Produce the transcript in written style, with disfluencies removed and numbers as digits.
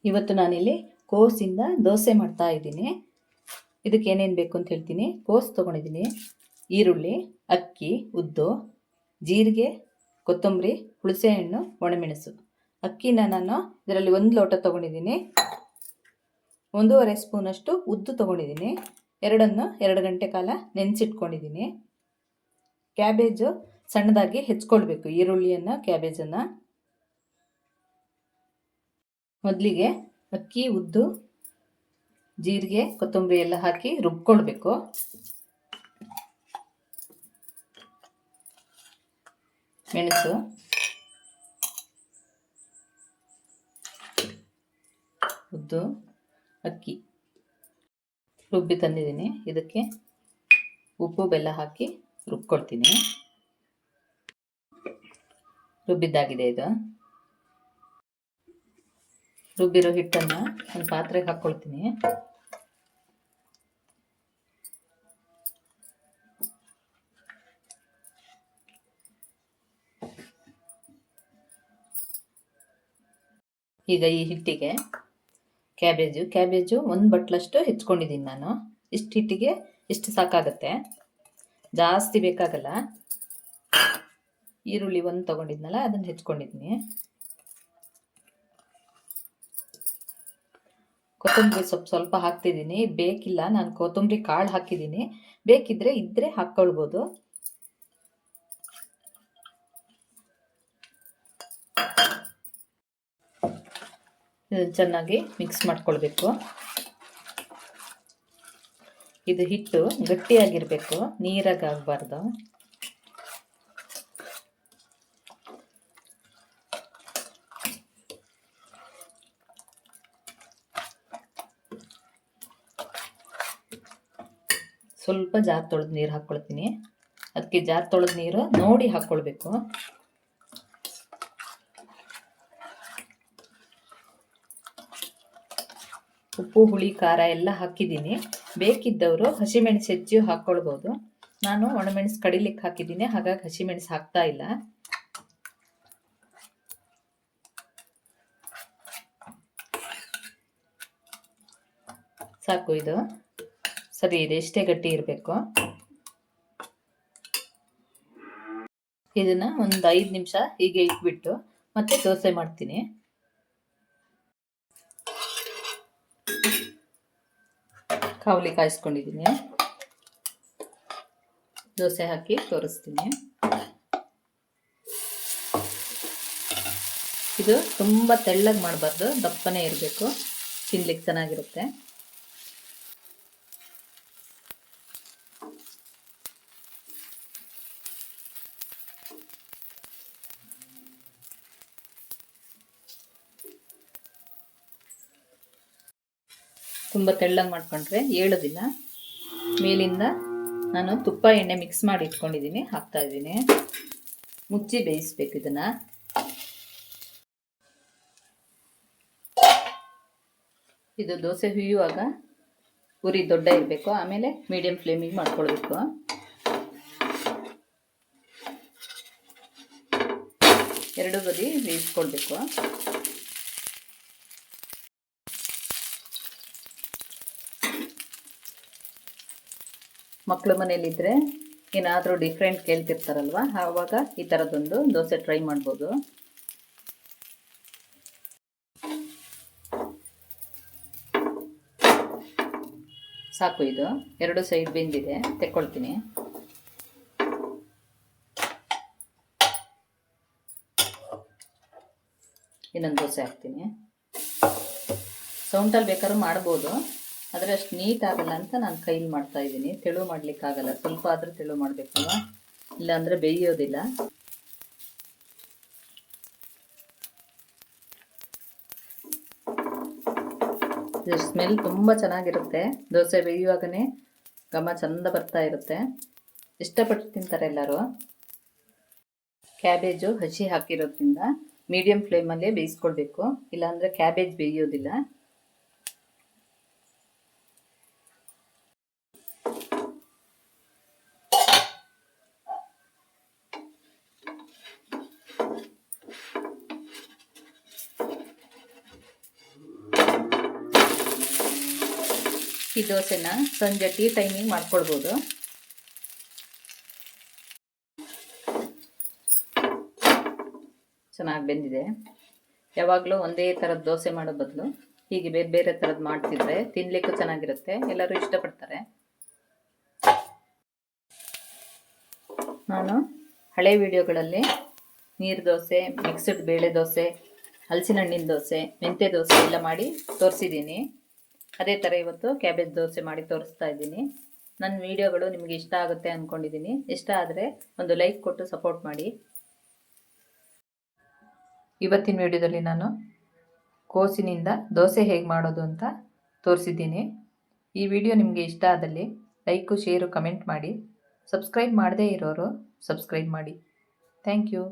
ಇವತ್ತು ನಾನಿಲ್ಲಿ ಕೋಸಿಂದ ದೋಸೆ ಮಾಡ್ತಾ ಇದ್ದೀನಿ. ಇದಕ್ಕೆ ಏನೇನು ಬೇಕು ಅಂತ ಹೇಳ್ತೀನಿ. ಕೋಸು ತೊಗೊಂಡಿದ್ದೀನಿ, ಈರುಳ್ಳಿ, ಅಕ್ಕಿ, ಉದ್ದು, ಜೀರಿಗೆ, ಕೊತ್ತಂಬರಿ, ಹುಣಸೆಹಣ್ಣು, ಒಣಮೆಣಸು. ಅಕ್ಕಿನ ನಾನು ಇದರಲ್ಲಿ 1 ಲೋಟ ತೊಗೊಂಡಿದ್ದೀನಿ. 1.5 ಸ್ಪೂನಷ್ಟು ಉದ್ದು ತೊಗೊಂಡಿದ್ದೀನಿ. 2 ಗಂಟೆ ಕಾಲ ನೆನೆಸಿಟ್ಕೊಂಡಿದ್ದೀನಿ. ಕ್ಯಾಬೇಜು ಸಣ್ಣದಾಗಿ ಹೆಚ್ಕೊಳ್ಬೇಕು, ಈರುಳ್ಳಿಯನ್ನು, ಕ್ಯಾಬೇಜನ್ನು. ಮೊದಲಿಗೆ ಅಕ್ಕಿ, ಉದ್ದು, ಜೀರಿಗೆ, ಕೊತ್ತಂಬರಿ ಎಲ್ಲ ಹಾಕಿ ರುಬ್ಕೊಳ್ಬೇಕು. ಮೆಣಸು, ಉದ್ದು, ಅಕ್ಕಿ ರುಬ್ಬಿ ತಂದಿದ್ದೀನಿ. ಇದಕ್ಕೆ ಉಪ್ಪು ಬೆಲ್ಲ ಹಾಕಿ ರುಬ್ಕೊಳ್ತೀನಿ. ರುಬ್ಬಿದ್ದಾಗಿದೆ ಇದು. ರುಬ್ಬಿರೋ ಹಿಟ್ಟನ್ನು ಒಂದು ಪಾತ್ರೆಗೆ ಹಾಕ್ಕೊಳ್ತೀನಿ. ಈಗ ಈ ಹಿಟ್ಟಿಗೆ ಕ್ಯಾಬೇಜು 1 ಬಟ್ಲಷ್ಟು ಹೆಚ್ಕೊಂಡಿದ್ದೀನಿ ನಾನು. ಇಷ್ಟು ಹಿಟ್ಟಿಗೆ ಇಷ್ಟು ಸಾಕಾಗತ್ತೆ, ಜಾಸ್ತಿ ಬೇಕಾಗಲ್ಲ. ಈರುಳ್ಳಿ 1 ತೊಗೊಂಡಿದ್ನಲ್ಲ, ಅದನ್ನು ಹೆಚ್ಕೊಂಡಿದ್ದೀನಿ. ಕೊತ್ತಂಬರಿ ಸ್ವಲ್ಪ ಹಾಕ್ತಿದ್ದೀನಿ. ಬೇಕಿಲ್ಲ, ನಾನು ಕೊತ್ತಂಬರಿ ಕಾಳು ಹಾಕಿದ್ದೀನಿ. ಇದ್ರೆ ಹಾಕ್ಕೊಳ್ಬೋದು. ಚೆನ್ನಾಗಿ ಮಿಕ್ಸ್ ಮಾಡ್ಕೊಳ್ಬೇಕು. ಇದು ಹಿಟ್ಟು ಗಟ್ಟಿಯಾಗಿರಬೇಕು, ನೀರಾಗಿ ಆಗಬಾರ್ದು. ಸ್ವಲ್ಪ ಜಾರ್ ತೊಳೆದು ನೀರು ಹಾಕ್ಕೊಳ್ತೀನಿ. ಅದಕ್ಕೆ ಜಾರ್ ತೊಳೆದ ನೀರು ನೋಡಿ ಹಾಕ್ಕೊಳ್ಬೇಕು. ಉಪ್ಪು, ಹುಳಿ, ಖಾರ ಎಲ್ಲ ಹಾಕಿದ್ದೀನಿ. ಬೇಕಿದ್ದವರು ಹಸಿಮೆಣಸು ಹೆಚ್ಚು ಹಾಕ್ಕೊಳ್ಬೋದು. ನಾನು ಒಣಮೆಣಸು ಕಡಿಲಿಕ್ಕೆ ಹಾಕಿದ್ದೀನಿ, ಹಾಗಾಗಿ ಹಸಿಮೆಣಸು ಹಾಕ್ತಾ ಇಲ್ಲ. ಸಾಕು, ಇದು ಸರಿ ಇದೆ. ಇಷ್ಟೇ ಗಟ್ಟಿ ಇರಬೇಕು. ಇದನ್ನು ಒಂದು 5 ನಿಮಿಷ ಹೀಗೆ ಇಟ್ಬಿಟ್ಟು ಮತ್ತೆ ದೋಸೆ ಮಾಡ್ತೀನಿ. ಕಾವಲಿ ಕಾಯಿಸ್ಕೊಂಡಿದ್ದೀನಿ. ದೋಸೆ ಹಾಕಿ ತೋರಿಸ್ತೀನಿ. ಇದು ತುಂಬ ತೆಳ್ಳಗೆ ಮಾಡಬಾರ್ದು, ದಪ್ಪನೇ ಇರಬೇಕು, ತಿನ್ಲಿಕ್ಕೆ ಚೆನ್ನಾಗಿರುತ್ತೆ. ತುಂಬ ತೆಳ್ಳಗೆ ಮಾಡ್ಕೊಂಡ್ರೆ ಏಳೋದಿಲ್ಲ. ಮೇಲಿಂದ ನಾನು ತುಪ್ಪ ಎಣ್ಣೆ ಮಿಕ್ಸ್ ಮಾಡಿ ಇಟ್ಕೊಂಡಿದ್ದೀನಿ, ಹಾಕ್ತಾ ಇದ್ದೀನಿ. ಮುಚ್ಚಿ ಬೇಯಿಸ್ಬೇಕು ಇದನ್ನು. ಇದು ದೋಸೆ ಹುಯ್ಯುವಾಗ ಉರಿ ದೊಡ್ಡ ಇರಬೇಕು, ಆಮೇಲೆ ಮೀಡಿಯಂ ಫ್ಲೇಮಿಗೆ ಮಾಡ್ಕೊಳ್ಬೇಕು. ಎರಡು ಬದಿ ಬೇಯಿಸ್ಕೊಳ್ಬೇಕು. ಮಕ್ಕಳು ಮನೇಲಿದ್ದರೆ ಏನಾದರೂ ಡಿಫ್ರೆಂಟ್ ಕೇಳ್ತಿರ್ತಾರಲ್ವ, ಆವಾಗ ಈ ಥರದೊಂದು ದೋಸೆ ಟ್ರೈ ಮಾಡ್ಬೋದು. ಸಾಕು, ಇದು 2 ಸೈಡ್ ಬೆಂದಿದೆ, ತೆಕ್ಕೊಳ್ತೀನಿ. ಇನ್ನೊಂದು ದೋಸೆ ಹಾಕ್ತೀನಿ. ಸೌಂಟಲ್ಲಿ ಬೇಕಾದ್ರೂ ಮಾಡ್ಬೋದು, ಆದರೆ ಅಷ್ಟು ನೀಟ್ ಆಗಲ್ಲ ಅಂತ ನಾನು ಕೈಲಿ ಮಾಡ್ತಾ ಇದ್ದೀನಿ. ತೆಳು ಮಾಡಲಿಕ್ಕಾಗಲ್ಲ, ಸ್ವಲ್ಪ ಆದರೂ ತೆಳು ಮಾಡಬೇಕಲ್ವ, ಇಲ್ಲಾಂದರೆ ಬೇಯೋದಿಲ್ಲ. ಇದು ಸ್ಮೆಲ್ ತುಂಬ ಚೆನ್ನಾಗಿರುತ್ತೆ. ದೋಸೆ ಬೇಯುವಾಗನೇ ಘಮ ಚಂದ ಬರ್ತಾ ಇರುತ್ತೆ. ಇಷ್ಟಪಟ್ಟು ತಿಂತಾರೆ ಎಲ್ಲರೂ. ಕ್ಯಾಬೇಜು ಹಸಿ ಹಾಕಿರೋದ್ರಿಂದ ಮೀಡಿಯಂ ಫ್ಲೇಮಲ್ಲೇ ಬೇಯಿಸ್ಕೊಳ್ಬೇಕು, ಇಲ್ಲಾಂದರೆ ಕ್ಯಾಬೇಜ್ ಬೇಯೋದಿಲ್ಲ. ಈ ದೋಸೆನ ಸಂಜೆ ಟೀ ಟೈಮಿಗೆ ಮಾಡ್ಕೊಳ್ಬೋದು. ಚೆನ್ನಾಗಿ ಬೆಂದಿದೆ. ಯಾವಾಗಲೂ ಒಂದೇ ಥರದ ದೋಸೆ ಮಾಡೋ ಬದಲು ಹೀಗೆ ಬೇರೆ ಬೇರೆ ಥರದ್ದು ಮಾಡ್ತಿದ್ರೆ ತಿನ್ನಲಿಕ್ಕೂ ಚೆನ್ನಾಗಿರುತ್ತೆ, ಎಲ್ಲರೂ ಇಷ್ಟಪಡ್ತಾರೆ. ನಾನು ಹಳೆ ವಿಡಿಯೋಗಳಲ್ಲಿ ನೀರು ದೋಸೆ, ಮಿಕ್ಸ್ಡ್ ಬೇಳೆ ದೋಸೆ, ಹಲಸಿನ ಹಣ್ಣಿನ ದೋಸೆ, ಮೆಂತ್ಯ ದೋಸೆ ಎಲ್ಲ ಮಾಡಿ ತೋರಿಸಿದ್ದೀನಿ. ಅದೇ ಥರ ಇವತ್ತು ಕ್ಯಾಬೇಜ್ ದೋಸೆ ಮಾಡಿ ತೋರಿಸ್ತಾ ಇದ್ದೀನಿ. ನನ್ನ ವಿಡಿಯೋಗಳು ನಿಮಗೆ ಇಷ್ಟ ಆಗುತ್ತೆ ಅಂದ್ಕೊಂಡಿದ್ದೀನಿ. ಇಷ್ಟ ಆದರೆ ಒಂದು ಲೈಕ್ ಕೊಟ್ಟು ಸಪೋರ್ಟ್ ಮಾಡಿ. ಇವತ್ತಿನ ವಿಡಿಯೋದಲ್ಲಿ ನಾನು ಕೋಸಿನಿಂದ ದೋಸೆ ಹೇಗೆ ಮಾಡೋದು ಅಂತ ತೋರಿಸಿದ್ದೀನಿ. ಈ ವಿಡಿಯೋ ನಿಮಗೆ ಇಷ್ಟ ಆದಲ್ಲಿ ಲೈಕು, ಶೇರು, ಕಮೆಂಟ್ ಮಾಡಿ. ಸಬ್ಸ್ಕ್ರೈಬ್ ಮಾಡದೇ ಇರೋರು ಸಬ್ಸ್ಕ್ರೈಬ್ ಮಾಡಿ. Thank you.